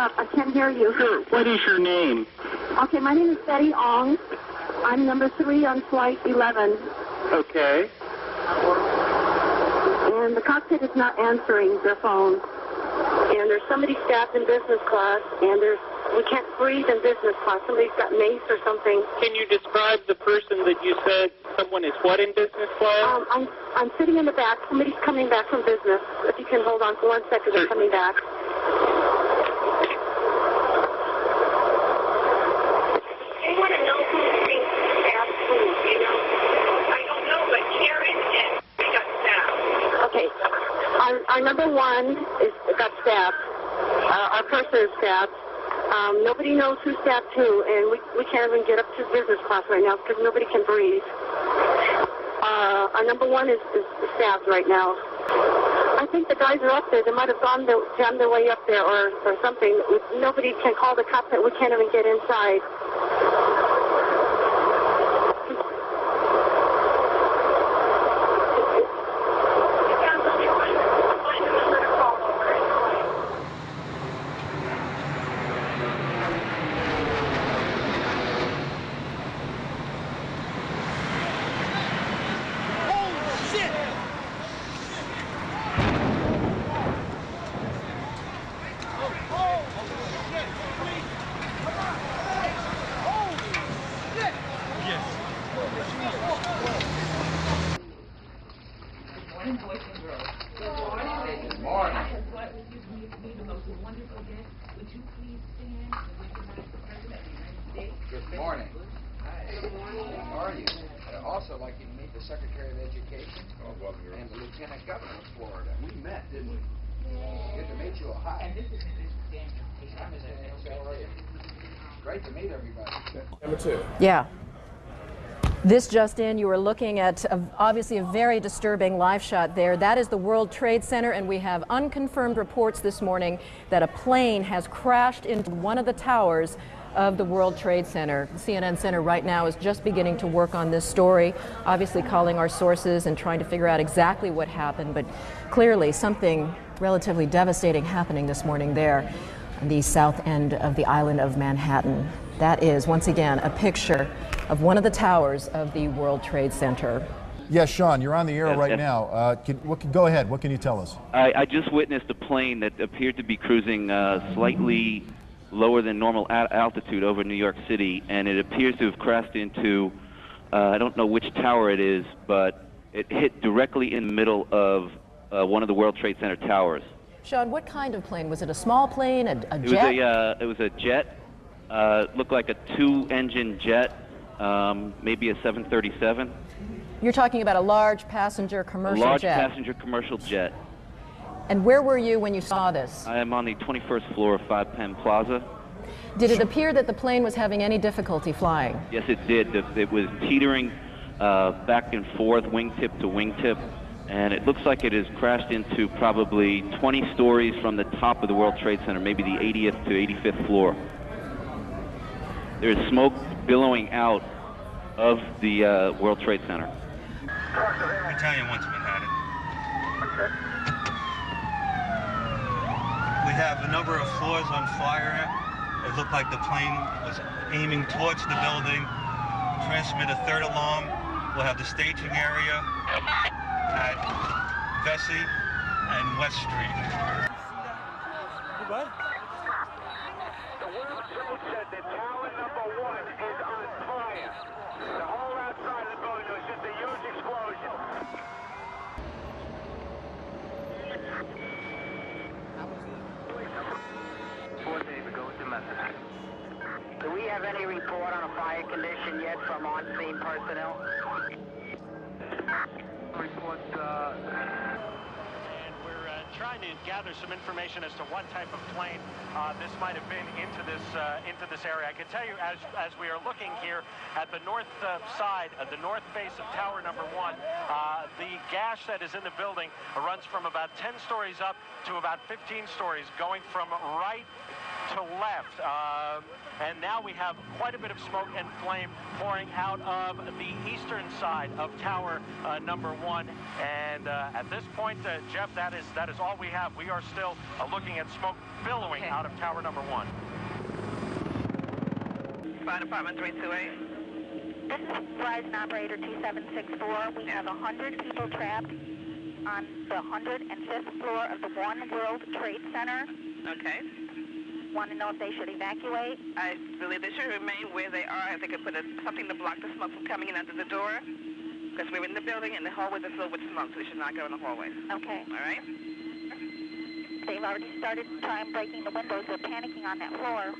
I can't hear you. Sure. What is your name? Okay, my name is Betty Ong. I'm number 3 on flight 11. Okay. And the cockpit is not answering their phone. And there's somebody stabbed in business class, and we can't breathe in business class. Somebody's got mace or something. Can you describe the person that you said someone is what in business class? I'm sitting in the back. Somebody's coming back from business. If you can hold on for 1 second, they're coming back. Our number 1 got stabbed. Our person is stabbed. Nobody knows who stabbed who, and we can't even get up to business class right now because nobody can breathe. Our number 1 is stabbed right now. I think the guys are up there. They might have jammed their way up there or something. Nobody can call the cockpit. We can't even get inside. Good morning. How are you? I'd also like you to meet the Secretary of Education and the Lieutenant Governor of Florida. We met, didn't we? Good to meet you. Hi. Great to meet everybody. Number 2. Yeah. This just in, you were looking at obviously a very disturbing live shot there. That is the World Trade Center, and we have unconfirmed reports this morning that a plane has crashed into one of the towers of the World Trade Center. The CNN Center right now is just beginning to work on this story, obviously calling our sources and trying to figure out exactly what happened, but clearly something relatively devastating happening this morning there on the south end of the island of Manhattan. That is, once again, a picture of one of the towers of the World Trade Center. Yes, Sean, you're on the air right now. Go ahead. What can you tell us? I just witnessed a plane that appeared to be cruising slightly lower than normal altitude over New York City, and it appears to have crashed into, I don't know which tower it is, but it hit directly in the middle of one of the World Trade Center towers. Sean, what kind of plane? Was it a small plane, a jet? It was a jet. Looked like a 2-engine jet, maybe a 737. You're talking about a large passenger commercial jet? A large passenger commercial jet. And where were you when you saw this? I am on the 21st floor of 5 Penn Plaza. Did it appear that the plane was having any difficulty flying? Yes, it did. It was teetering back and forth, wingtip to wingtip, and it looks like it has crashed into probably 20 stories from the top of the World Trade Center, maybe the 80th to 85th floor. There's smoke billowing out of the World Trade Center. Italian 1 to Manhattan. Okay. We have a number of floors on fire. It looked like the plane was aiming towards the building. Transmit a 3rd alarm. We'll have the staging area at Vesey and West Street. What? The World Trade Center tower number 1 is on fire. The whole outside of the building was just a huge explosion. Do we have any report on a fire condition yet from on-scene personnel? Report, And we're trying to gather some information as to what type of plane this might have been into this area. I can tell you, as we are looking here at the north side, the north face of tower number 1, the gash that is in the building runs from about 10 stories up to about 15 stories, going from right to left. left. And now we have quite a bit of smoke and flame pouring out of the eastern side of tower number 1. And at this point, Jeff, that is all we have. We are still looking at smoke billowing out of tower number 1. Fire Department 328. This is Verizon Operator 2764. We have 100 people trapped on the 105th floor of the One World Trade Center. Okay. Want to know if they should evacuate? I believe they should remain where they are. If they could put something to block the smoke from coming in under the door. Because we're in the building and the hallways are filled with smoke, so they should not go in the hallways. Okay. All right? They've already started trying breaking the windows. They're panicking on that floor.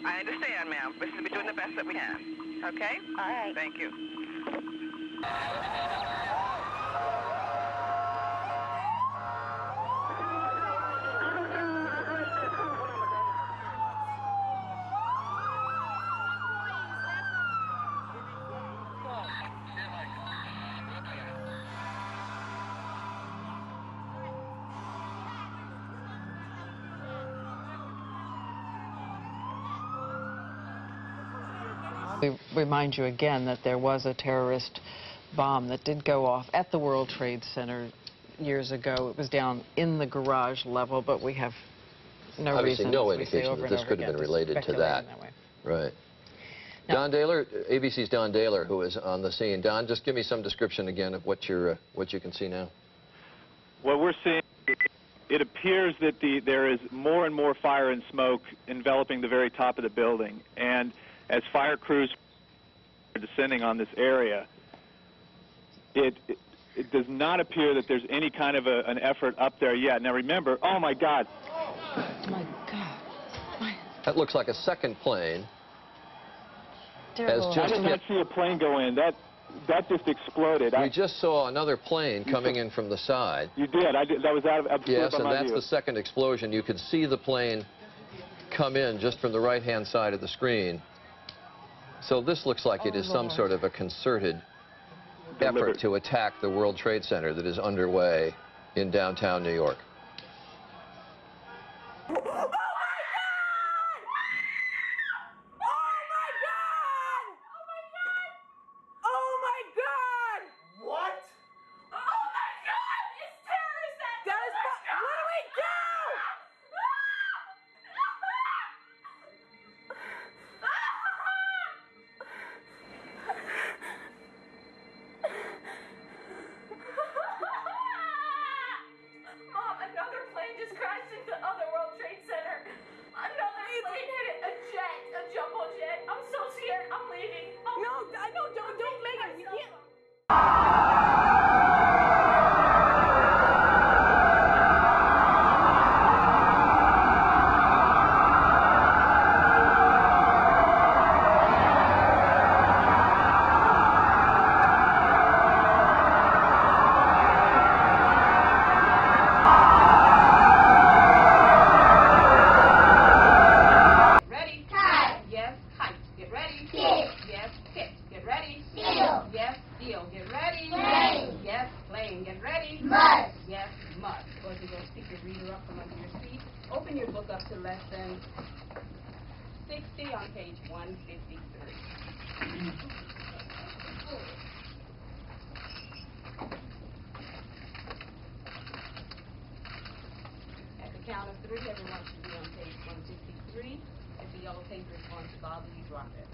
I understand, ma'am. We're doing the best that we can. Okay? All right. Thank you. We remind you again that there was a terrorist bomb that did go off at the World Trade Center years ago. It was down in the garage level, but we have no Obviously reason, no as we say indication over that and this over could have again, been related to that. Right. Now, Don Dahler, ABC's Don Dahler, who is on the scene. Don, just give me some description again of what you can see now. What we're seeing, it appears that there is more and more fire and smoke enveloping the very top of the building. And as fire crews are descending on this area, it does not appear that there's any kind of an effort up there yet. Now remember, oh my God. Oh my God. That looks like a second plane. I did not see a plane go in. That just exploded. We just saw another plane coming in from the side. You did. That was out of Yes, and that's view. the second explosion. You could see the plane come in just from the right-hand side of the screen. So this looks like it is some sort of a concerted effort to attack the World Trade Center that is underway in downtown New York. Count of 3, everyone should be on page 163. If the yellow paper is going to bother you, drop it.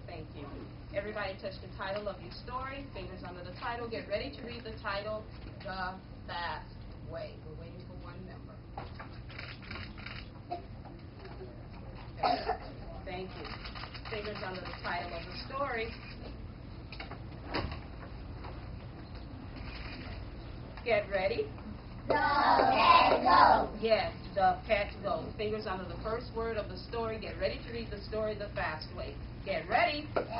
Thank you. Everybody touch the title of your story. Fingers under the title. Get ready to read the title, The Fast Way. We're waiting for one member. Okay. Thank you. Fingers under the title of the story. Get ready. The cat go. Yes, the cat go. Fingers under the first word of the story. Get ready to read the story the fast way. Get ready. The girl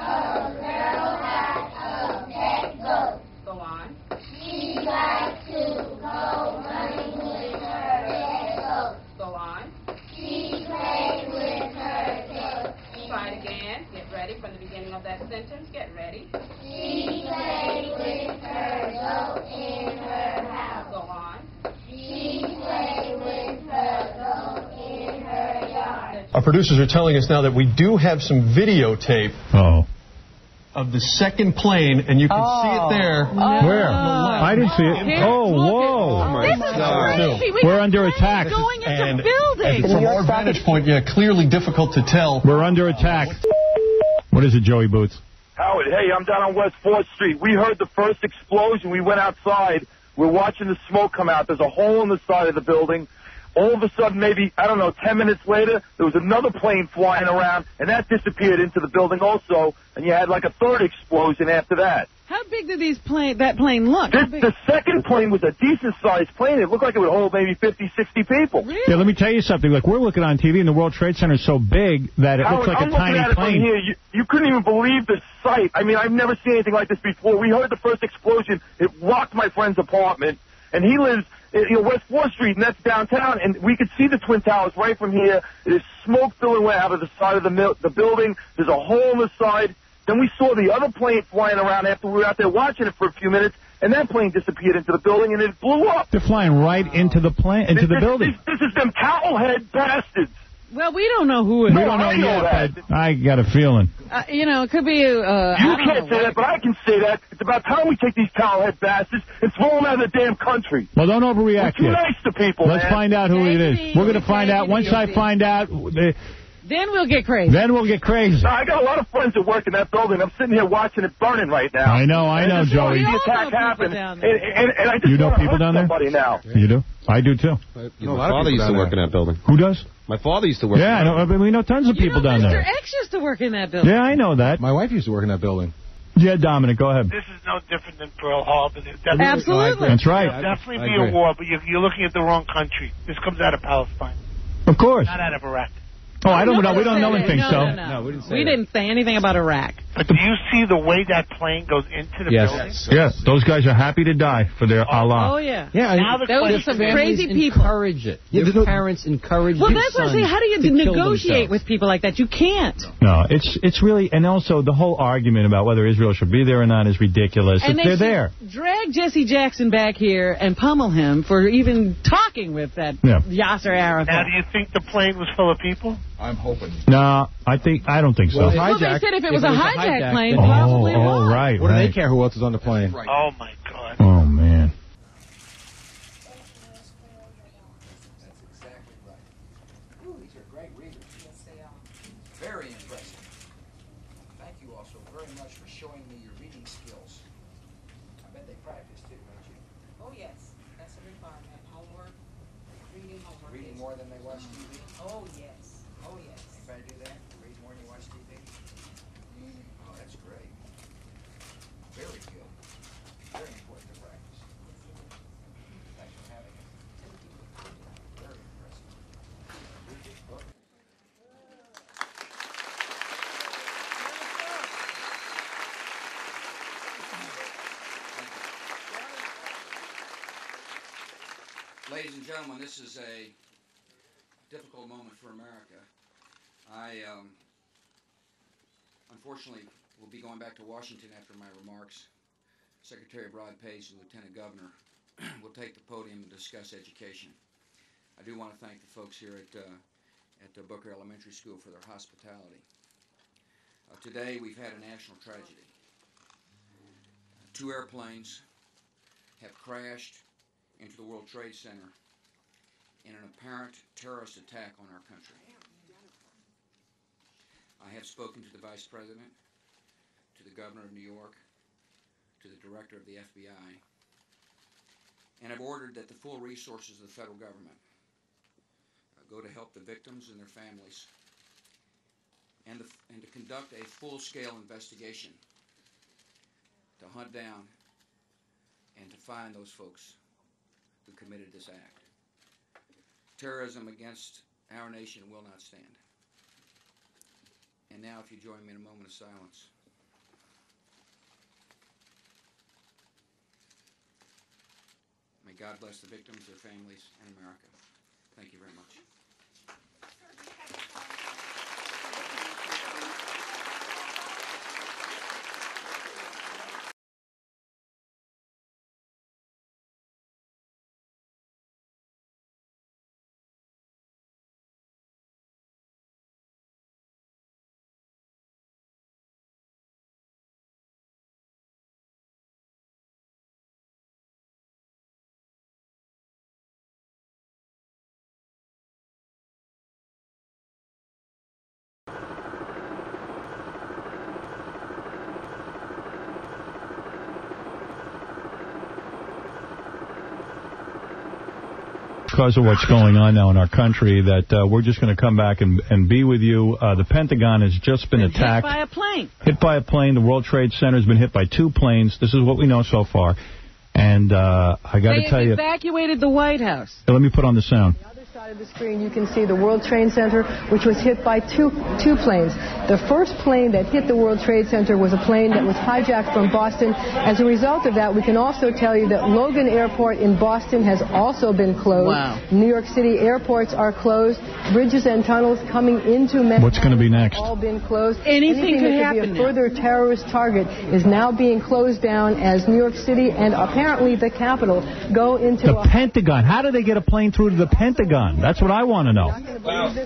had a pet goat. Go on. She liked to go running with her pet goat. Go on. She played with her tail. Try it again. Get ready from the beginning of that sentence. Get ready. She played with her goat in her house. Go on. She played with her goat in Our producers are telling us now that we do have some videotape of the second plane, and you can see it there. Where? I didn't see it. Oh, whoa. This is crazy. We're under attack. Going into And buildings. from our vantage point, clearly difficult to tell. We're under attack. What is it, Joey Boots? Howard, hey, I'm down on West 4th Street. We heard the first explosion. We went outside. We're watching the smoke come out. There's a hole in the side of the building. All of a sudden, maybe, 10 minutes later, there was another plane flying around, and that disappeared into the building also, and you had like a third explosion after that. How big did that plane look? The second plane was a decent-sized plane. It looked like it would hold maybe 50, 60 people. Really? Yeah, let me tell you something. Like, we're looking on TV, and the World Trade Center is so big that it looks like a tiny plane. plane. From here. You couldn't even believe the sight. I mean, I've never seen anything like this before. We heard the first explosion. It rocked my friend's apartment, and he lives West 4th Street, and that's downtown, and we could see the Twin Towers right from here. There's smoke billowing out of the side of the building. There's a hole in the side. Then we saw the other plane flying around after we were out there watching it for a few minutes, and that plane disappeared into the building, and it blew up. They're flying right into the building. This is them towelhead bastards. Well, we don't know who it is. We don't know yet, but I got a feeling. It could be... you can't say that, but I can say that. It's about time we take these towelhead bastards and throw them out of the damn country. Well, don't overreact We're too yet. nice to people, Let's man. find out who it is. We're going to find out. Once I find out... Then we'll get crazy. Then we'll get crazy. I got a lot of friends that work in that building. I'm sitting here watching it burning right now. I know, Joey. The attack happened, and I just You know want to people hurt down there? somebody now. You do? I do, too. My father used to work in that building. Who does? My father used to work Yeah, I know. We know tons of people down Mr. there. X used to work in that building. Yeah, I know that. My wife used to work in that building. Yeah, Dominic, go ahead. This is no different than Pearl Harbor. Absolutely. That's right. There'll definitely be a war, but you're looking at the wrong country. This comes out of Palestine. Of course. Not out of Iraq. Oh, I don't know. We don't know anything, No, we didn't say We didn't say anything about Iraq. But do you see the way that plane goes into the building? Yes, those guys are happy to die for their Allah. Oh, yeah. Yeah, now those are some crazy people. Encourage it. Their parents encourage Well, that's what I say. How do you negotiate with people like that? You can't. No, it's really, and also the whole argument about whether Israel should be there or not is ridiculous. And they're there. Drag Jesse Jackson back here and pummel him for even talking with that Yasser Arafat. Now, do you think the plane was full of people? I'm hoping. No, I don't think so. Well, they said if it was a hijack plane, probably was. Right, What do they care who else is on the plane? Right. Oh, my God. Oh, man. That's exactly right. Ooh, these are great readers. Yes, they are. Very impressive. Thank you also very much for showing me your reading skills. I bet they practice too, don't you? Oh, yes. That's a requirement. Homework, reading homework. Reading more than they watch TV? Oh, yes. Oh, yes. Anybody do that? Read more than you watch TV? Oh, that's great. Very good. Very important to practice. Thanks for having it. Very impressive. Read this book. Ladies and gentlemen, this is a difficult moment for America. I, unfortunately, will be going back to Washington after my remarks. Secretary Broad-Pace and Lieutenant Governor will take the podium and discuss education. I do want to thank the folks here at Booker Elementary School for their hospitality. Today, we've had a national tragedy. 2 airplanes have crashed into the World Trade Center in an apparent terrorist attack on our country. I have spoken to the Vice President, to the Governor of New York, to the Director of the FBI, and have ordered that the full resources of the federal government go to help the victims and their families, and to conduct a full-scale investigation to hunt down and to find those folks who committed this act. Terrorism against our nation will not stand. And now, if you join me in a moment of silence. May God bless the victims, their families, and America. Thank you very much. because of what's going on now in our country that we're just going to come back and be with you. The Pentagon has just been attacked. Hit by a plane. Hit by a plane. The World Trade Center has been hit by 2 planes. This is what we know so far. And I got to tell you... They evacuated the White House. Let me put on the sound. Side of the screen, you can see the World Trade Center, which was hit by two planes. The first plane that hit the World Trade Center was a plane that was hijacked from Boston. As a result of that, we can also tell you that Logan Airport in Boston has also been closed. Wow. New York City airports are closed. Bridges and tunnels coming into Manhattan. What's going to be next? Have all been closed. Anything could that happen could be a further terrorist target is now being closed down as New York City and apparently the Capitol go into the Pentagon. How do they get a plane through to the Pentagon? That's what I want to know.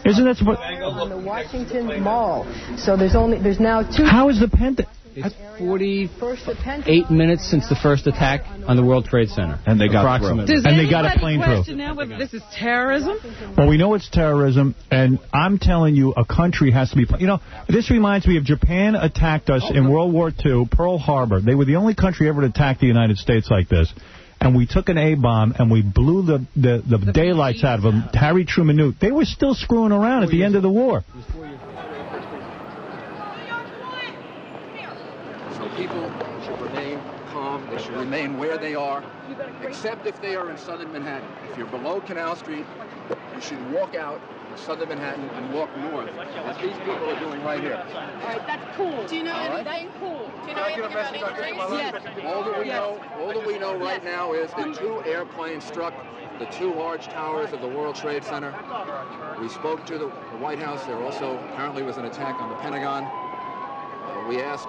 Isn't that what... on the Washington Mall. So there's now 2... How is the Pentagon... It's 48 minutes since the first attack on the World Trade Center. And they got through. And they got a plane through. Question now whether this is terrorism? Well, we know it's terrorism, and I'm telling you, a country has to be... You know, this reminds me of Japan attacked us in World War II, Pearl Harbor. They were the only country ever to attack the United States like this. And we took an A-bomb, and we blew the daylights out of them. Harry Truman knew. They were still screwing around at the end of the war. So people should remain calm. They should remain where they are, except if they are in southern Manhattan. If you're below Canal Street, you should walk out of southern Manhattan and walk north, as these people are doing right here. All right, that's cool. Do you know anything? Cool. Do you know anything about anything? Yes. All that we know right now is that 2 airplanes struck the 2 large towers of the World Trade Center. We spoke to the White House. There also apparently was an attack on the Pentagon. We asked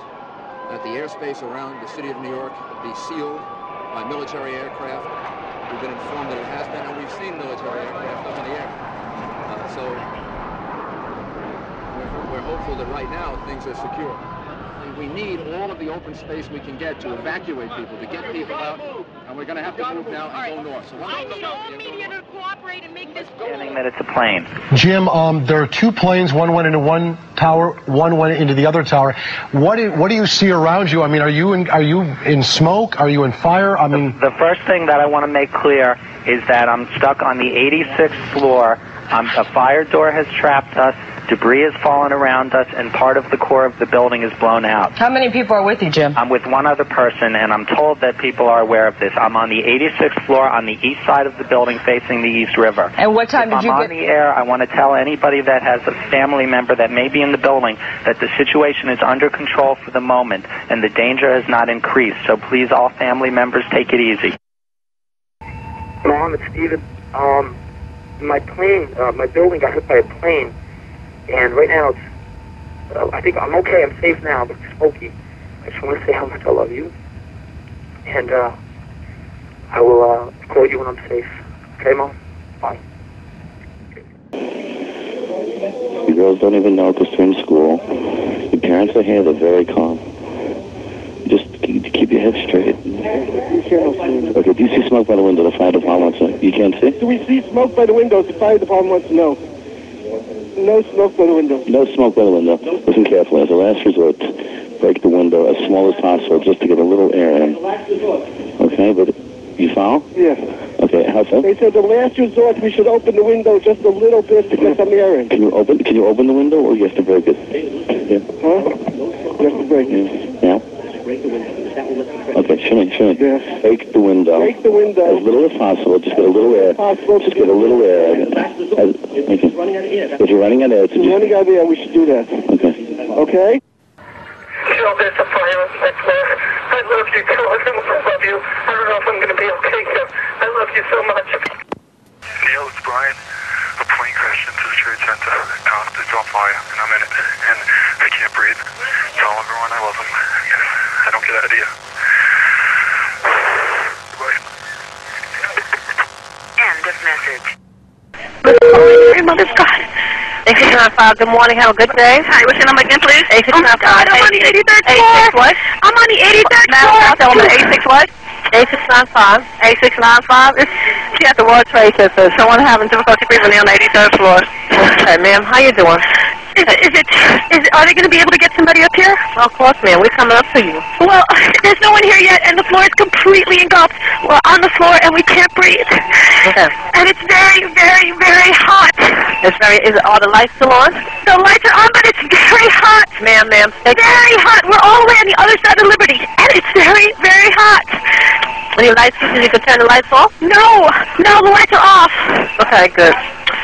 that the airspace around the city of New York be sealed by military aircraft. We've been informed that it has been, and we've seen military aircraft up in the air. So we're hopeful that right now things are secure. We need all of the open space we can get to evacuate people, to get people out, and we're going to have to move now and go north. So I need all media to cooperate and make this cool. That it's a plane. Jim, there are 2 planes. One went into one tower, one went into the other tower. What do you see around you? I mean, are you in smoke? Are you in fire? I mean, the first thing that I want to make clear is that I'm stuck on the 86th floor. A fire door has trapped us. Debris has fallen around us, and part of the core of the building is blown out. How many people are with you, Jim? I'm with one other person, and I'm told that people are aware of this. I'm on the 86th floor on the east side of the building facing the East River. And what time did you get... I'm on the air. I want to tell anybody that has a family member that may be in the building that the situation is under control for the moment, and the danger has not increased. So please, all family members, take it easy. Mom, it's Steven. My building got hit by a plane. And right now, I think I'm okay. I'm safe now, but it's smoky. I just want to say how much I love you. And I will call you when I'm safe. Okay, Mom? Bye. The girls don't even know because they're in school. The parents are here. They're very calm. Just keep your head straight. Okay, do you see smoke by the window? The fire department wants to... You can't see? Do we see smoke by the windows? The fire department wants to know. No smoke by the window. No smoke by the window. Listen carefully. As a last resort, break the window as small as possible just to get a little air in. Okay, but you follow? Yes. Okay, how so? They said the last resort we should open the window just a little bit to get some air in. Can you open the window or you have to break it? Yeah. Huh? You have to break it. Yeah. Okay, show me. Yes. Break the window. Break the window. As little as possible. Just get a little air. Just get a little air. Okay. If you're running out of air. We're running out of air, we should do that. Okay. Okay? Sure, there's a fire that's there. I love you, too. I love you. I don't know if I'm going to be okay here. I love you so much. Neil, it's Brian. A plane crashed into the Trade Center. It's on fire, and I'm in it. And I can't breathe. Tell everyone I love them. I don't get out of here. Goodbye. End of message. Good morning, God. 8695, good morning, have a good day. Hi, what's your number again, please? 8695. Oh my God, I'm on the 83rd floor. 86 what? I'm on the 83rd floor. Tell me 86 what? 8695. 8695. She at the World Trade Center. Someone having difficulty breathing on the 83rd floor. Okay, ma'am, how you doing? Are they going to be able to get somebody up here? Well, of course, ma'am. We're coming up to you. Well, there's no one here yet, and the floor is completely engulfed. We're on the floor, and we can't breathe. Okay. And it's very, very, very hot. Are the lights still on? The lights are on, but it's very hot. Ma'am. Very hot. We're all the way on the other side of Liberty, and it's very, very hot. Any lights? You can turn the lights off? No, the lights are off. Okay, good.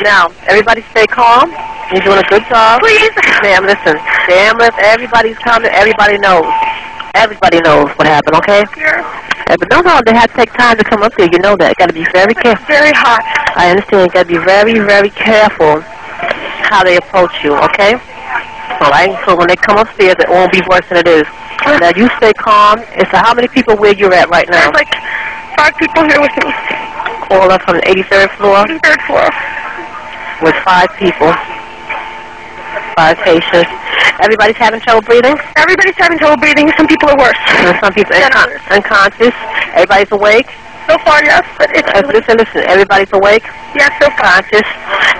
Now, everybody stay calm. You're doing a good job. Please. Ma'am, listen. Everybody's coming. Everybody knows. Everybody knows what happened, okay? Sure. But no, they had to take time to come up here. You know that. Got to be very careful. It's very hot. I understand. Got to be very, very careful how they approach you, okay? All right? So when they come upstairs, it won't be worse than it is. Now, you stay calm. So how many people where you're at right now? There's like 5 people here with me. All up from the 83rd floor? 83rd floor. With 5 people. 5 patients. Everybody's having trouble breathing? Everybody's having trouble breathing. Some people are worse. And some people are unconscious. Everybody's awake? So far, yes. But it's listen. Everybody's awake? Yes, so far. Conscious.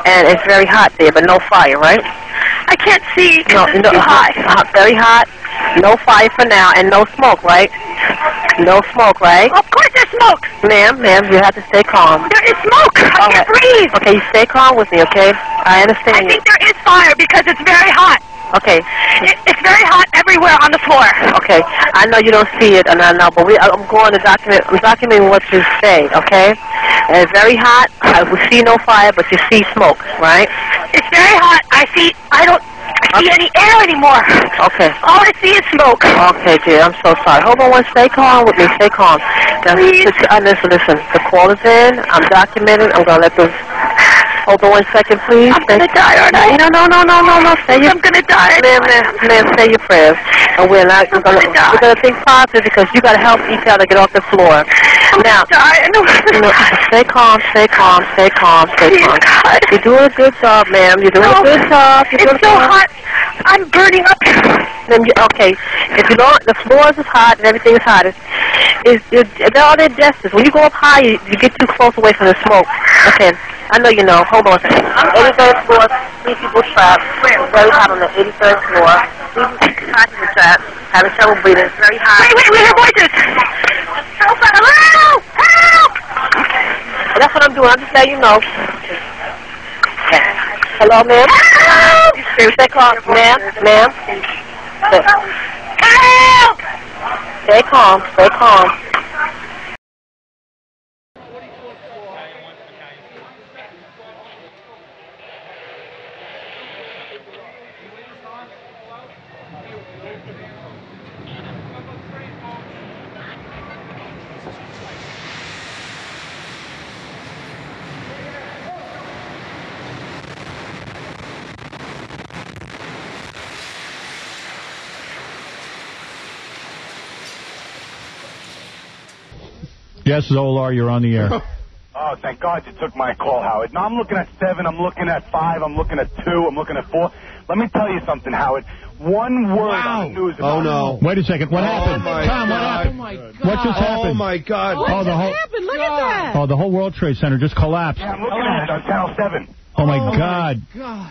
And it's very hot there, but no fire, right? I can't see. No, it's too high. Very hot. No fire for now, and no smoke, right? No smoke, right? Of course there's smoke. Ma'am, you have to stay calm. There is smoke. I can't breathe. Okay, you stay calm with me, okay? I understand. I think there is fire because it's very hot. Okay. It's very hot everywhere on the floor. Okay. I know you don't see it, and I know, but I'm going to document. I'm documenting what you say, okay? And it's very hot. We see no fire, but you see smoke, right? It's very hot. I see any air anymore. Okay. All I see is smoke. Okay, dear. I'm so sorry. Hold on stay calm with me. Stay calm. Now, please. Listen. The call is in. I'm documenting. I'm going to let them... Hold on 1 second, please. I'm going to die, aren't I? No. I'm going to die. Ma'am, say your prayers. And we're going to think positive because you got to help each other get off the floor. I'm going to die. Stay calm. You're doing a good job, ma'am. You're doing a good job. It's so hot. I'm burning up. Okay. If you don't, the floors is hot and everything is hot. They're all their gestures. When you go up high, you get too close away from the smoke. Okay. I know you know. Hold on a second. 83rd floor, 3 people trapped. Very hot on the 83rd floor. 3 people trapped. Having trouble breathing. It's very hot. Wait, we hear voices. Help! That's what I'm doing. I'm just letting you know. Okay. Hello, ma'am? Help! Stay calm. Ma'am? Help! Stay calm. Yes, Zolar, you're on the air. Oh, thank God you took my call, Howard. Now I'm looking at 7, I'm looking at 5, I'm looking at 2, I'm looking at 4. Let me tell you something, Howard. One word on the news about... Oh, no. Wait a second. What happened? Tom, what happened? Oh, my God. What just happened? Oh, my God. What happened? Look at that. Oh, the whole World Trade Center just collapsed. Yeah, I'm looking at it on Channel 7. Oh, my God.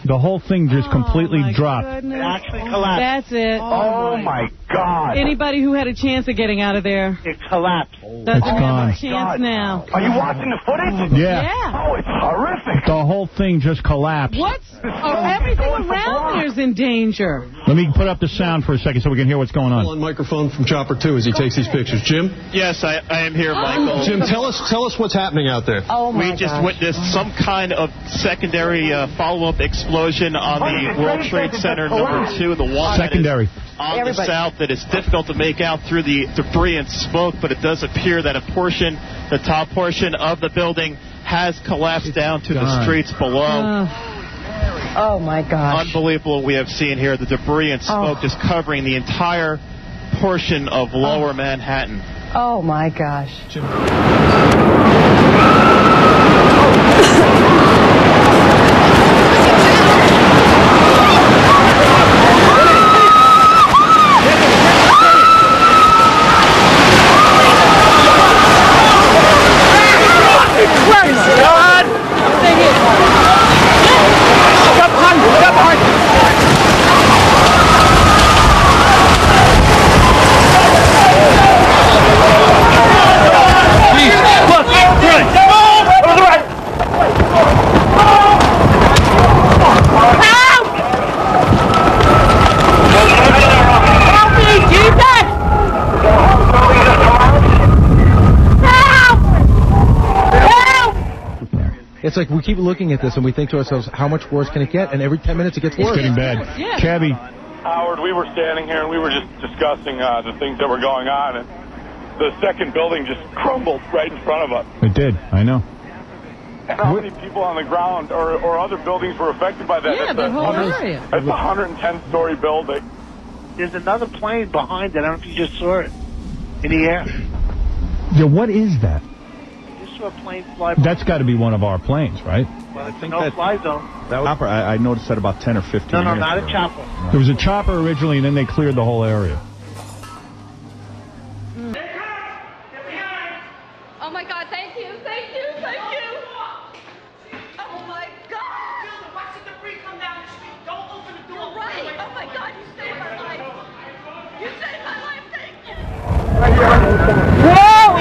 The whole thing just completely dropped. Goodness. It actually collapsed. That's it. Oh, my God. Anybody who had a chance of getting out of there It collapsed. doesn't have a chance now. Are you watching the footage? Yeah. Oh, it's horrific. The whole thing just collapsed. Everything around there is in danger. Let me put up the sound for a second so we can hear what's going on. On microphone from Chopper 2 as he takes these pictures. Jim? Yes, I am here, Michael. Jim, tell us what's happening out there. Oh, my We just witnessed some kind of secondary follow-up explosion on the World Trade Center #2, the one secondary on the south that is difficult to make out through the debris and smoke, but it does appear that the top portion of the building has collapsed down to the streets below. Oh, my gosh. Unbelievable what we have seen here. The debris and smoke just covering the entire portion of lower Manhattan. Oh, my gosh. Step behind! like we keep looking at this and we think to ourselves, how much worse can it get? And every 10 minutes it gets worse. It's getting bad. Yeah. Cabby. Howard, we were standing here and we were just discussing the things that were going on, and the second building just crumbled right in front of us. It did. I know. And how many people on the ground or other buildings were affected by that? Yeah, the whole area. It's a 110-story building. There's another plane behind it. I don't know if you just saw it in the air. Yeah, what is that? You saw a plane fly by. That's got to be one of our planes, right? Well, I think no fly zone. That chopper, I noticed that about 10 or 15 No, minutes not ago. a chopper. There was a chopper originally, and then they cleared the whole area. Oh my God, thank you, thank you, thank you. Oh my God. Watch the debris come down the street. Don't open the door. You're right. Oh my God, you saved my life. You saved my life, thank you. Whoa!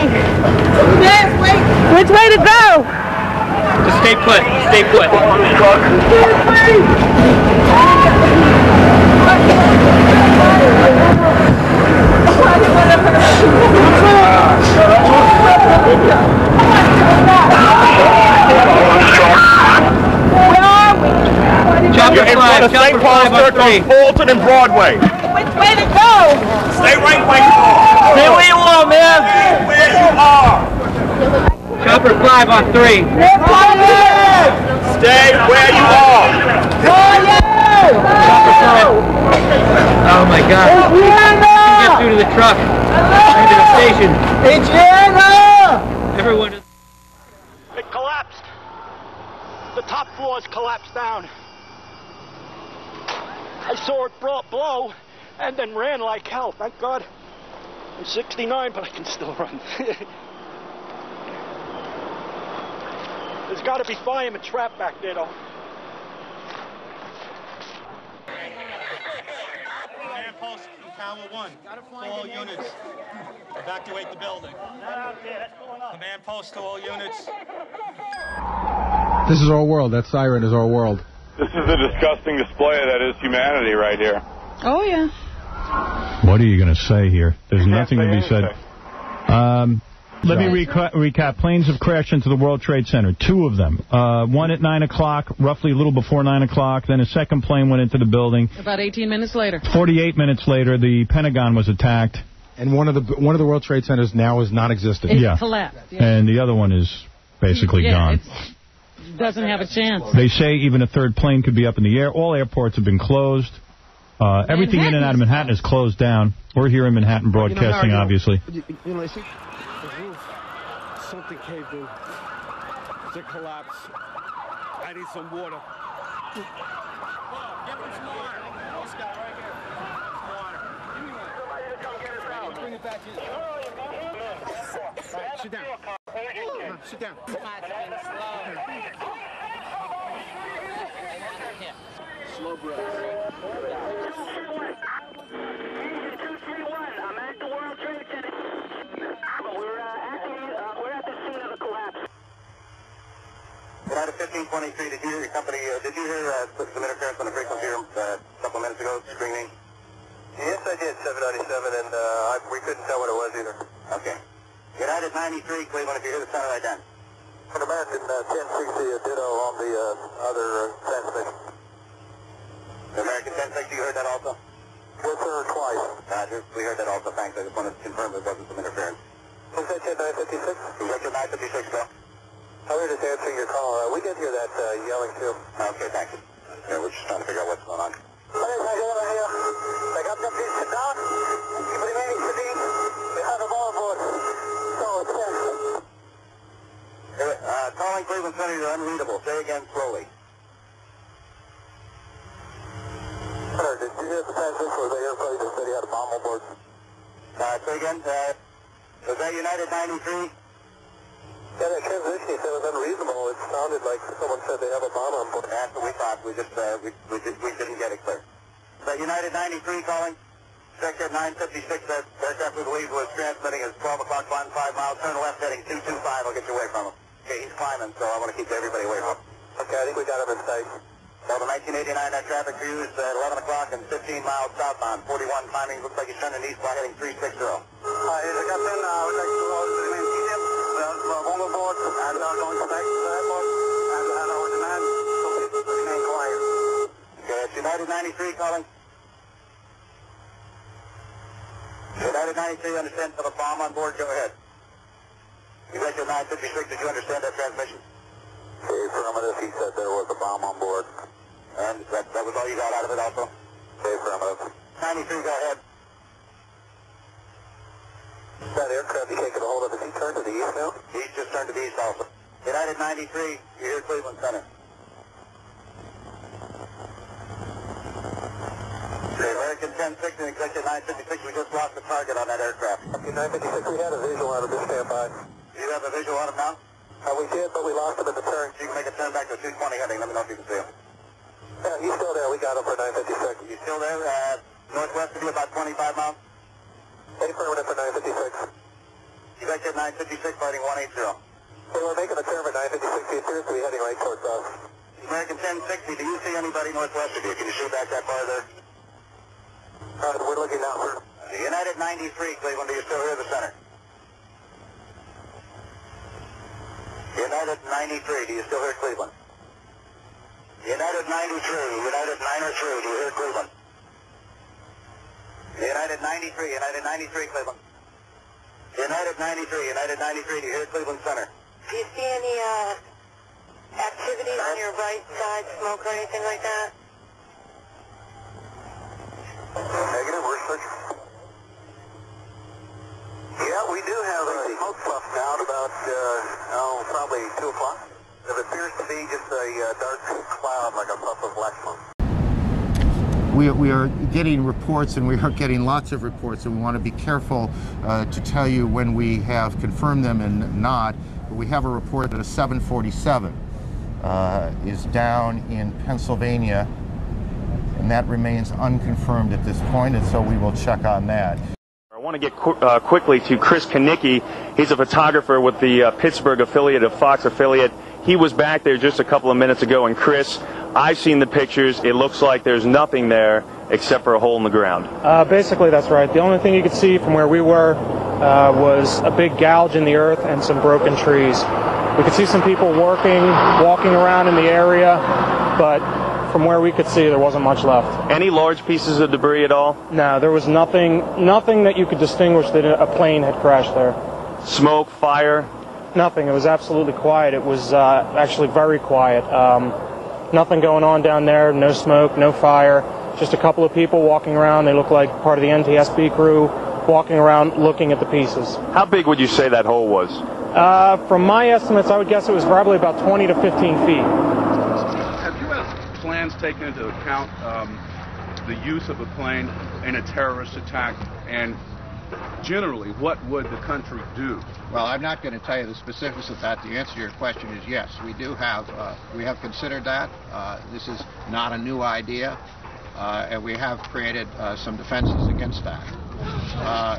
Yes, wait. Which way to go? Just stay put. Stay put. You're in front of St. Paul's Church on Fulton and Broadway. Which way to go? Stay right where you are. Stay where you are, man. Stay where you are. Chopper 5 on 3. Stay where you are. Oh my God. You can get through to the truck. Into the station. Everyone is... It collapsed. The top floors collapsed down. I saw it blow and then ran like hell. Thank God. I'm 69, but I can still run. There's got to be firemen trapped back there, though. Command post from Tower 1. To all units. Evacuate the building. Command post to all units. This is our world. That siren is our world. This is a disgusting display that is humanity right here. Oh, yeah. What are you going to say here? There's nothing to be said. Let me recap. Planes have crashed into the World Trade Center. 2 of them. One at 9 o'clock, roughly a little before 9 o'clock. Then a second plane went into the building. About 18 minutes later. 48 minutes later, the Pentagon was attacked. And one of the World Trade Centers now is non-existent. It collapsed. Yeah. And the other one is basically gone. It doesn't have a chance. They say even a third plane could be up in the air. All airports have been closed. Everything in and out of Manhattan is closed down. We're here in Manhattan broadcasting, obviously. I see the roof. Something caved in. It's a collapse. I need some water. Give him some water. This guy right here. Water. Give me one. Somebody to come get us out. Bring it back in. Right, sit down. Sit down. Slow breath. 231. I'm at the World Trade Center. We're at the scene of the collapse. United 1523, did you hear your company, did you hear some interference on the frequency a couple minutes ago, screening? Yes, I did, 797, and we couldn't tell what it was either. Okay. United 93, Cleveland, if you hear the sound of that then. For American 1060, a ditto on the other transmission. The American 1060, you heard that also? Yes, sir, twice. Roger, we heard that also, thanks. I just wanted to confirm there wasn't some interference. Was that 956? Was that your 956, Bill? I was just answering your call. We did hear that yelling, too. Okay, thank you. Yeah, we're just trying to figure out what's going on. Calling Cleveland Center, you're unreadable. Say again slowly. Did you hear the transmission where the airplane that said he had a bomb on board? Say again. Was that United 93? Yeah, that transmission he said was unreasonable. It sounded like someone said they have a bomb on board. That's what we thought. We just we didn't get it clear. Is that United 93 calling? Sector 956, that aircraft we believe was transmitting is 12 o'clock, flying 5 miles, turn left heading 225. I'll get you away from him. Okay, he's climbing, so I want to keep everybody away from him. Okay, I think we got him in sight. Well, the 1989, that traffic for you is at 11 o'clock and 15 miles southbound. 41 climbing, looks like he's turning eastbound heading 360. Here's the captain. We'd like to remain seated. We're on board and going back to the airport. And United 93 calling. United 93, understand there's a bomb on board, go ahead. Executive 956, did you understand that transmission? Affirmative, he said there was a bomb on board. And that was all you got out of it also? Affirmative. 93, go ahead. That aircraft you can't get a hold of, has he turned to the east now? He's just turned to the east also. United 93, you're here Cleveland Center. Okay, American 1060 and Executive 956, we just lost the target on that aircraft. Okay, 956, we had a visual out of this standby. Do you have a visual on him now? We did, but we lost him at the turn. You can make a turn back to 220 heading. Let me know if you can see him. Yeah, he's still there. We got him for 956. He's still there? Northwest of you, about 25 miles? Affirmative for 956. Executive 956, fighting 180. Hey, we're making a turn for 956. He appears to be heading right towards us. American 1060, do you see anybody northwest of you? Can you shoot back that farther? We're looking now, sir. United 93, Cleveland, do you still hear the center? United 93, do you still hear Cleveland? United 93, United 93, do you hear Cleveland? United 93, United 93, Cleveland. United 93, United 93, do you hear Cleveland Center? Do you see any activity on your right side, smoke or anything like that? Negative, we're searching. Yeah, we do have a smoke puff now at about, probably 2 o'clock. It appears to be just a dark cloud, like a puff of black smoke. We are getting reports, and we are getting lots of reports, and we want to be careful to tell you when we have confirmed them and not. But we have a report that a 747 is down in Pennsylvania, and that remains unconfirmed at this point, and so we will check on that. I want to get quickly to Chris Kanicki. He's a photographer with the Pittsburgh affiliate of Fox affiliate. He was back there just a couple of minutes ago, and Chris, I've seen the pictures. It looks like there's nothing there except for a hole in the ground. Basically, that's right. The only thing you could see from where we were was a big gouge in the earth and some broken trees. We could see some people walking around in the area, but from where we could see, there wasn't much left. Any large pieces of debris at all? No, there was nothing that you could distinguish that a plane had crashed there. Smoke, fire? Nothing. It was absolutely quiet. It was actually very quiet. Nothing going on down there, no smoke, no fire, just a couple of people walking around. They look like part of the NTSB crew walking around looking at the pieces. How big would you say that hole was? From my estimates, I would guess it was probably about 20 to 15 feet. Have you had plans taken into account the use of a plane in a terrorist attack, and generally, what would the country do? Well, I'm not going to tell you the specifics of that. The answer to your question is yes. We have considered that. This is not a new idea, and we have created some defenses against that.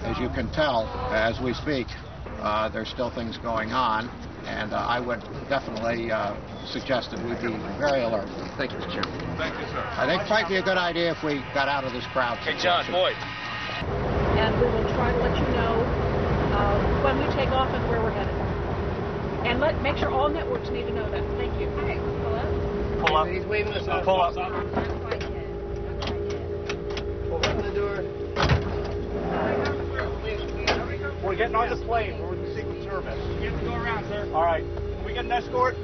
As you can tell, as we speak, there's still things going on, and I would definitely suggest that we be very alert. Thank you, Mr. Chairman. Thank you, sir. I think it might be a good idea if we got out of this crowd. Hey, John, Boyd. And we will try to let you know when we take off and where we're headed. And make sure all networks need to know that. Thank you. Hey, hello? Pull up. He's waving us up. Pull up. Not quite yet. Open the door. We're getting on the plane. We're with the Secret Service. You have to go around, sir. All right. Can we get an escort?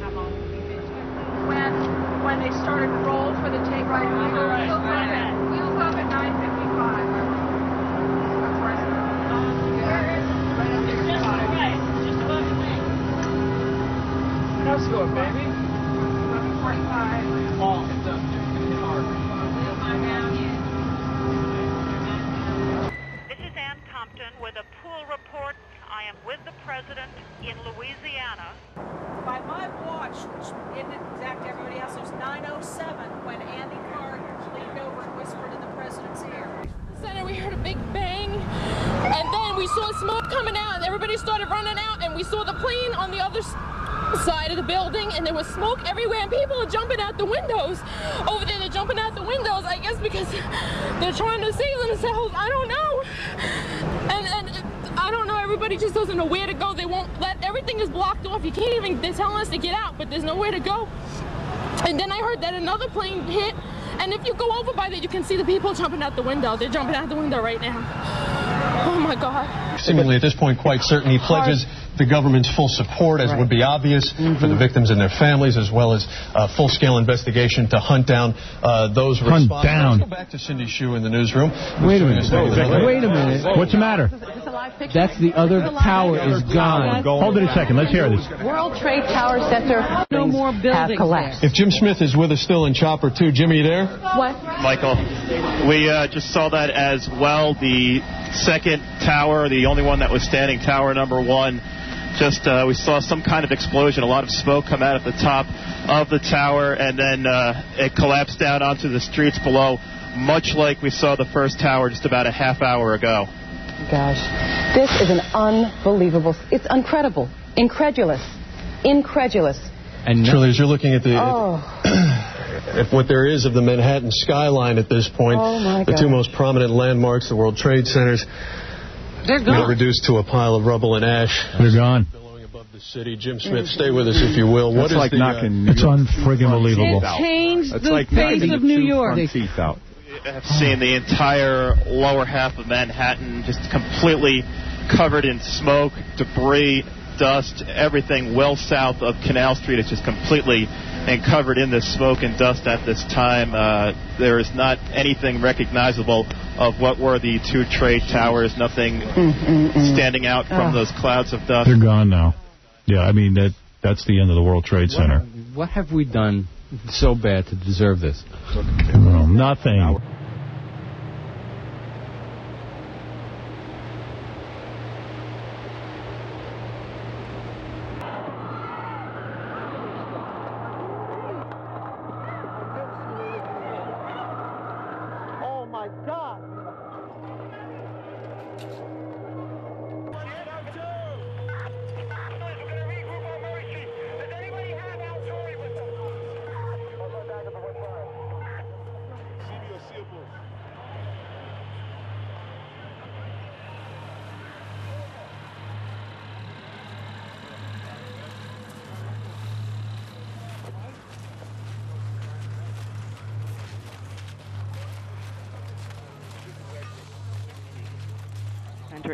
How long have you been here? When they started to roll for the take right. Wheels up at 9:55. That's where I started. Right up there. Just above the wing. Escort, baby. 11:45. Oh, it's hard. Wheels on down in. This is Ann Compton with a pool report. I am with the president in Louisiana. By my watch, which isn't exact to everybody else, it was 9:07 when Andy Carr leaned over and whispered in the president's ear. Center, we heard a big bang, and then we saw smoke coming out, and everybody started running out, and we saw the plane on the other side of the building, and there was smoke everywhere, and people are jumping out the windows. Over there, they're jumping out the windows, I guess because they're trying to save themselves. I don't know. And I don't know, everybody just doesn't know where to go. They won't let, everything is blocked off. You can't even, they're telling us to get out, but there's nowhere to go. And then I heard that another plane hit, and if you go over by there, you can see the people jumping out the window. They're jumping out the window right now. Oh, my God. Seemingly at this point quite certain he pledges the government's full support, as would be obvious, for the victims and their families, as well as a full-scale investigation to hunt down those responsible. Let's go back to Cindy Hsu in the newsroom. Wait a minute. Wait a minute. What's the matter? That's the other tower is gone. Hold it a second. Let's hear this. World Trade Tower Center. No more buildings collapsed. If Jim Smith is with us still in Chopper 2, Jimmy, you there? What? Michael, we just saw that as well. The second tower, the only one that was standing, tower number 1, we saw some kind of explosion, a lot of smoke come out at the top of the tower, and then it collapsed down onto the streets below, much like we saw the first tower just about a half hour ago. Gosh, this is an unbelievable, it's incredible, incredulous. And truly, as you're looking at at what there is of the Manhattan skyline at this point, the two most prominent landmarks, the World Trade Centers, they're gone. Reduced to a pile of rubble and ash. They're gone. Billowing above the city. Jim Smith, stay with us if you will. That's like knocking. It's unfriggin' believable. It changed the face of New York. I've seen the entire lower half of Manhattan just completely covered in smoke, debris, dust, everything well south of Canal Street is just completely and covered in this smoke and dust at this time. There is not anything recognizable of what were the two trade towers, nothing standing out from those clouds of dust. They're gone now. Yeah, I mean, that's the end of the World Trade Center. What have we done so bad to deserve this? Well, nothing.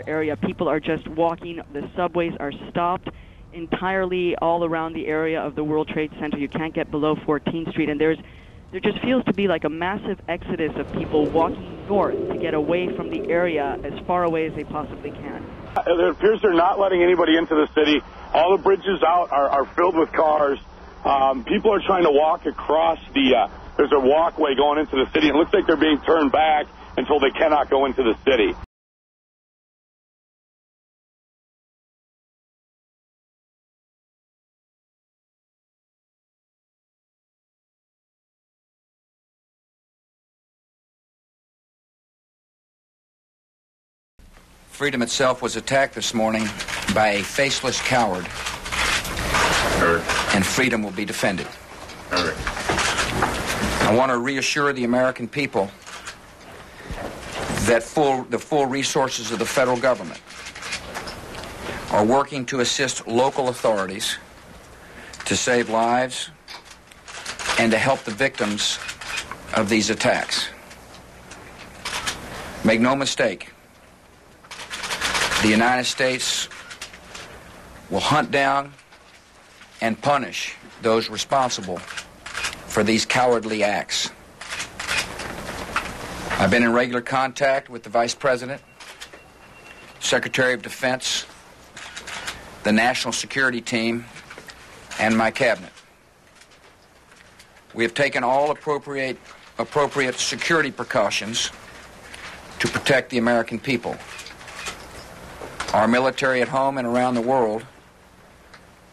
Area. People are just walking. The subways are stopped entirely all around the area of the World Trade Center. You can't get below 14th Street, and there just feels to be like a massive exodus of people walking north to get away from the area as far away as they possibly can. It appears they're not letting anybody into the city. All the bridges out are filled with cars. People are trying to walk across there's a walkway going into the city. It looks like they're being turned back until they cannot go into the city. Freedom itself was attacked this morning by a faceless coward, and freedom will be defended. I want to reassure the American people that the full resources of the federal government are working to assist local authorities to save lives and to help the victims of these attacks. Make no mistake, the United States will hunt down and punish those responsible for these cowardly acts. I've been in regular contact with the Vice President, Secretary of Defense, the National Security Team, and my cabinet. We have taken all appropriate security precautions to protect the American people. Our military at home and around the world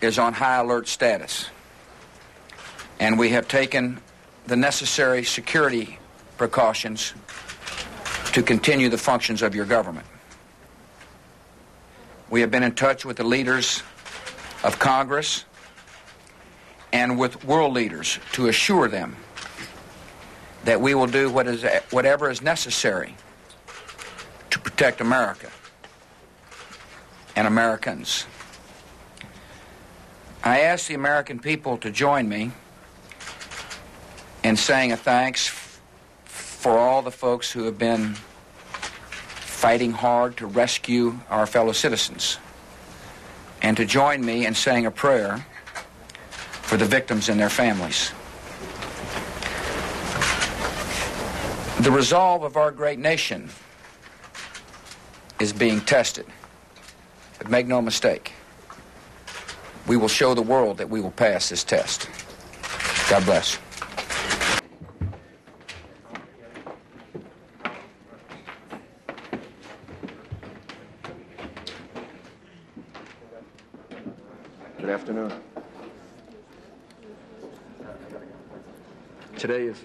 is on high alert status, and we have taken the necessary security precautions to continue the functions of your government. We have been in touch with the leaders of Congress and with world leaders to assure them that we will do whatever is necessary to protect America and Americans. I ask the American people to join me in saying a thanks for all the folks who have been fighting hard to rescue our fellow citizens, and to join me in saying a prayer for the victims and their families. The resolve of our great nation is being tested. But make no mistake, we will show the world that we will pass this test. God bless. Good afternoon. Today is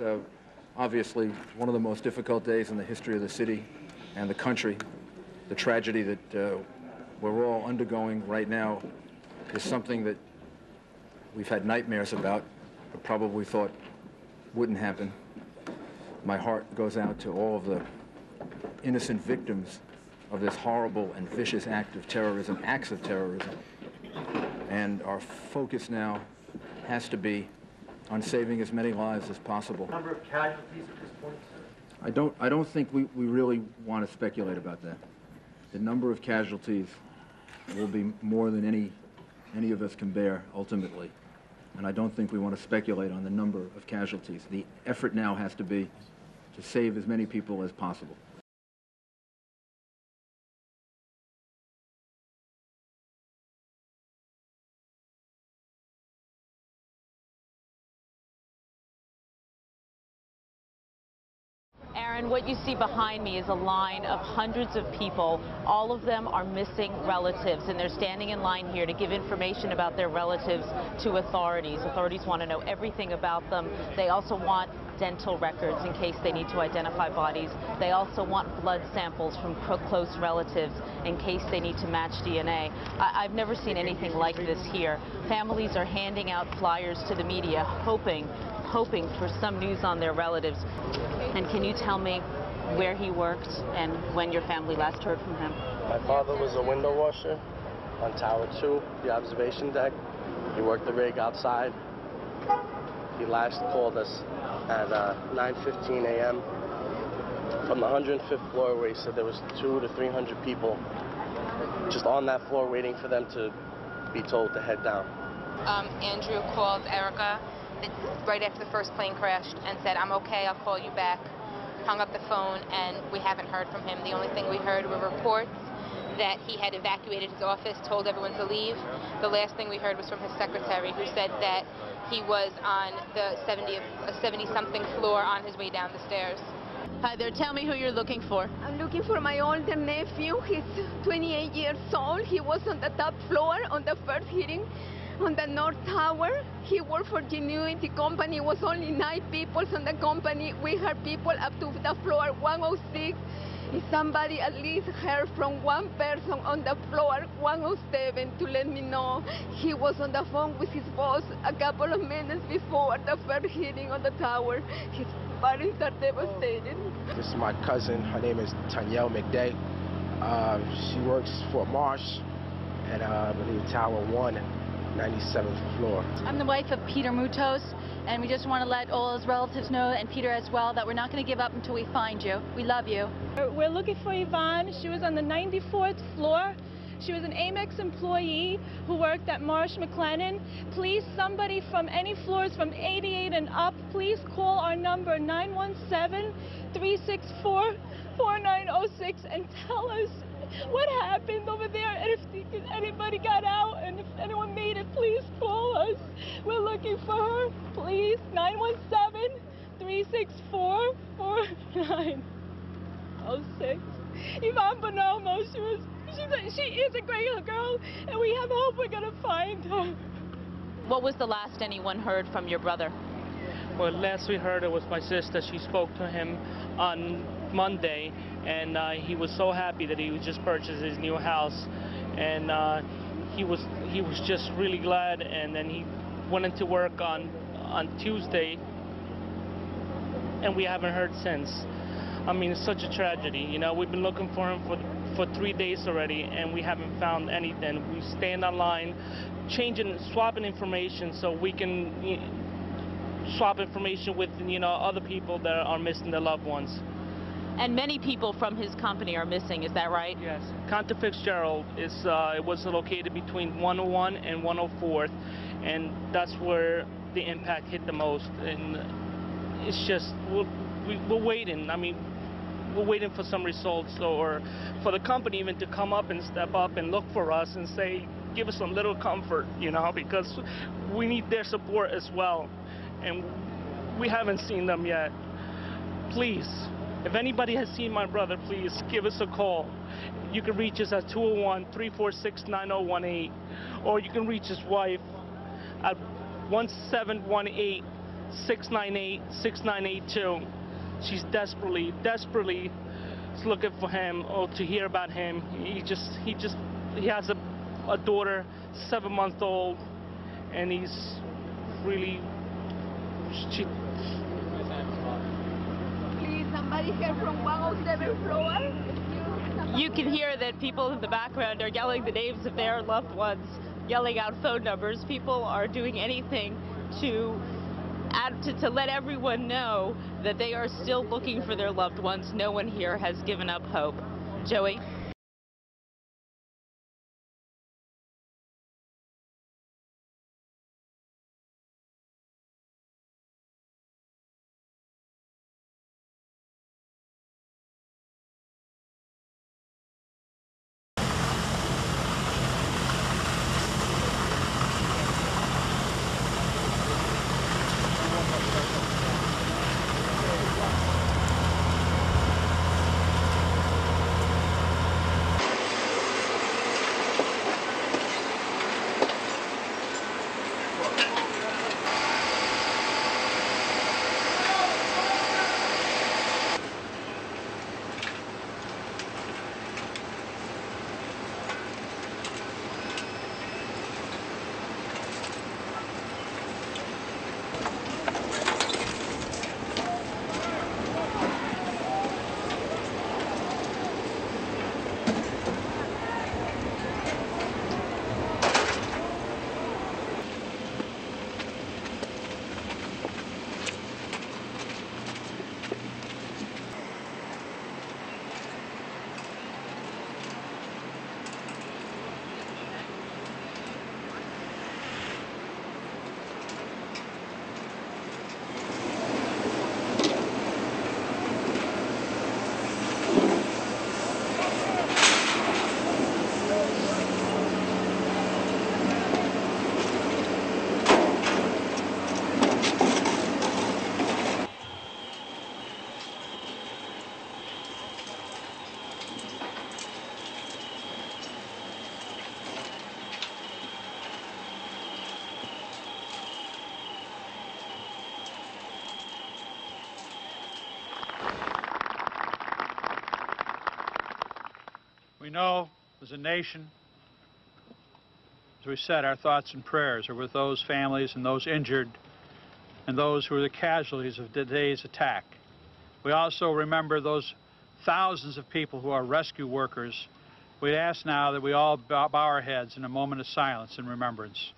obviously one of the most difficult days in the history of the city and the country. The tragedy that we're all undergoing right now is something that we've had nightmares about, but probably thought wouldn't happen. My heart goes out to all of the innocent victims of this horrible and vicious act of terrorism, acts of terrorism. And our focus now has to be on saving as many lives as possible. Number of casualties at this point, sir? I don't think we really want to speculate about that. The number of casualties will be more than any of us can bear ultimately. And I don't think we want to speculate on the number of casualties. The effort now has to be to save as many people as possible. Aaron, what you see behind me is a line of hundreds of people. All of them are missing relatives, and they're standing in line here to give information about their relatives to authorities. Authorities want to know everything about them. They also want dental records in case they need to identify bodies. They also want blood samples from close relatives in case they need to match DNA. I've never seen anything like this here. Families are handing out flyers to the media, hoping for some news on their relatives. And can you tell me where he worked and when your family last heard from him? My father was a window washer on Tower 2, the observation deck. He worked the rig outside. He last called us at 9:15 a.m. from the 105th floor, where he said there was 200 to 300 people just on that floor waiting for them to be told to head down. Andrew called Erica right after the first plane crashed and said, "I'm okay, I'll call you back." Hung up the phone, and we haven't heard from him. The only thing we heard were reports that he had evacuated his office, told everyone to leave. The last thing we heard was from his secretary, who said that he was on the 70-something floor on his way down the stairs. Hi there, tell me who you're looking for. I'm looking for my older nephew. He's 28 years old. He was on the top floor on the first hearing on the North Tower. He worked for Genuity Company. It was only 9 people on the company. We heard people up to the floor 106. If somebody at least heard from one person on the floor 107 to let me know. He was on the phone with his boss a couple of minutes before the first hitting on the tower. His parents are devastated. This is my cousin. Her name is Tanyelle McDay. She works for Marsh at, I believe, Tower 1, 97th floor. I'm the wife of Peter Mutos, and we just want to let all his relatives know, and Peter as well, that we're not going to give up until we find you. We love you. We're looking for Yvonne. She was on the 94th floor. She was an Amex employee who worked at Marsh McLennan. Please, somebody from any floors from 88 and up, please call our number 917-364-4906 and tell us what happened over there, and if anybody got out, and if anyone made it, please call us. We're looking for her. Please, 917-364-4906. Yvonne Bonomo, she is a great girl, and we have hope we're going to find her. What was the last anyone heard from your brother? Well, last we heard it was my sister. She spoke to him on Monday, and he was so happy that he just purchased his new house, and he was just really glad. And then he went into work on Tuesday, and we haven't heard since. I mean, it's such a tragedy. You know, we've been looking for him for 3 days already, and we haven't found anything. We stand online, swapping information so we can swap information with, other people that are missing their loved ones. And many people from his company are missing, is that right? Yes. Conta Fitzgerald it was located between 101 and 104th, and that's where the impact hit the most. And it's just, we're waiting. I mean, we're waiting for some results, or for the company even to come up and step up and look for us and say, give us some little comfort, because we need their support as well. And we haven't seen them yet. Please, if anybody has seen my brother, please give us a call. You can reach us at 201-346-9018, or you can reach his wife at 1718-698-6982. She's desperately looking for him, or to hear about him. He has a daughter, 7-month-old, and he's really. Please, somebody here from 107 floor. You can hear that people in the background are yelling the names of their loved ones, yelling out phone numbers. People are doing anything to let everyone know that they are still looking for their loved ones. No one here has given up hope. Joey? We know, as a nation, as we said, our thoughts and prayers are with those families and those injured and those who are the casualties of today's attack. We also remember those thousands of people who are rescue workers. We ask now that we all bow our heads in a moment of silence and remembrance.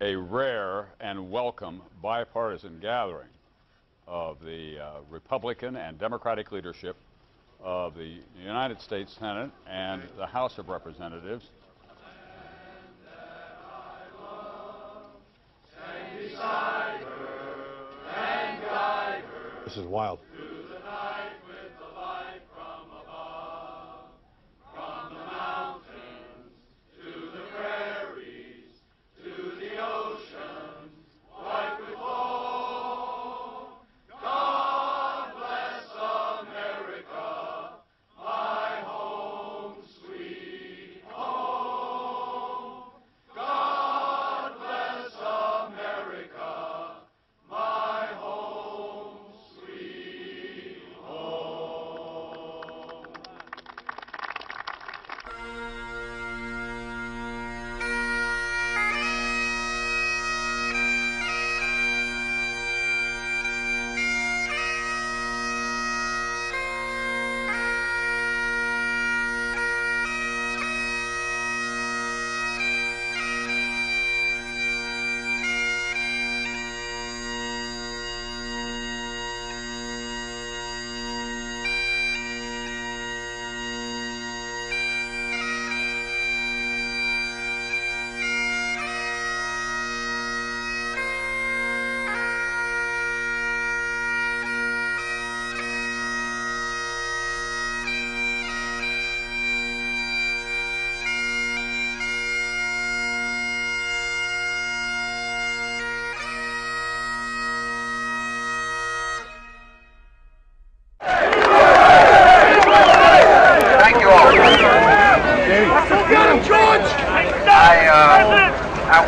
A rare and welcome bipartisan gathering of the Republican and Democratic leadership of the United States Senate and the House of Representatives. This is wild.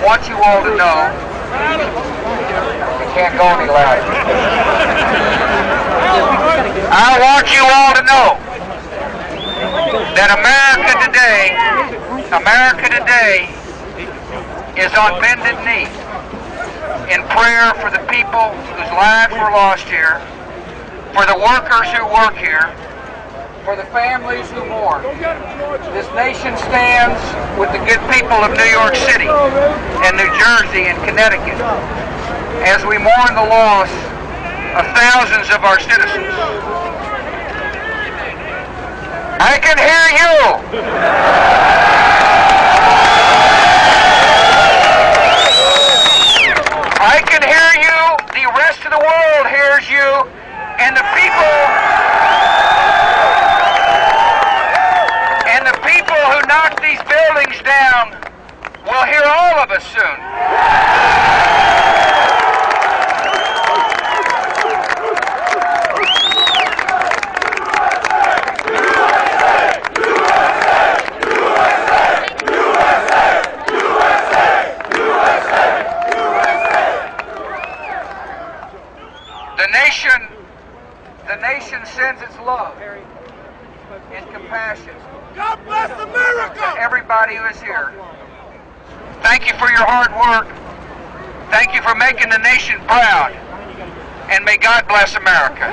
want you all to know, you can't go any louder. I want you all to know that America today is on bended knee in prayer for the people whose lives were lost here, for the workers who work here, for the families who mourn. This nation stands with the good people of New York City and New Jersey and Connecticut as we mourn the loss of thousands of our citizens. I can hear you. I can hear you. The rest of the world hears you. And the people who knocked these buildings down will hear all of us soon. The nation sends its love and compassion. God bless America! To everybody who is here. Thank you for your hard work. Thank you for making the nation proud. And may God bless America.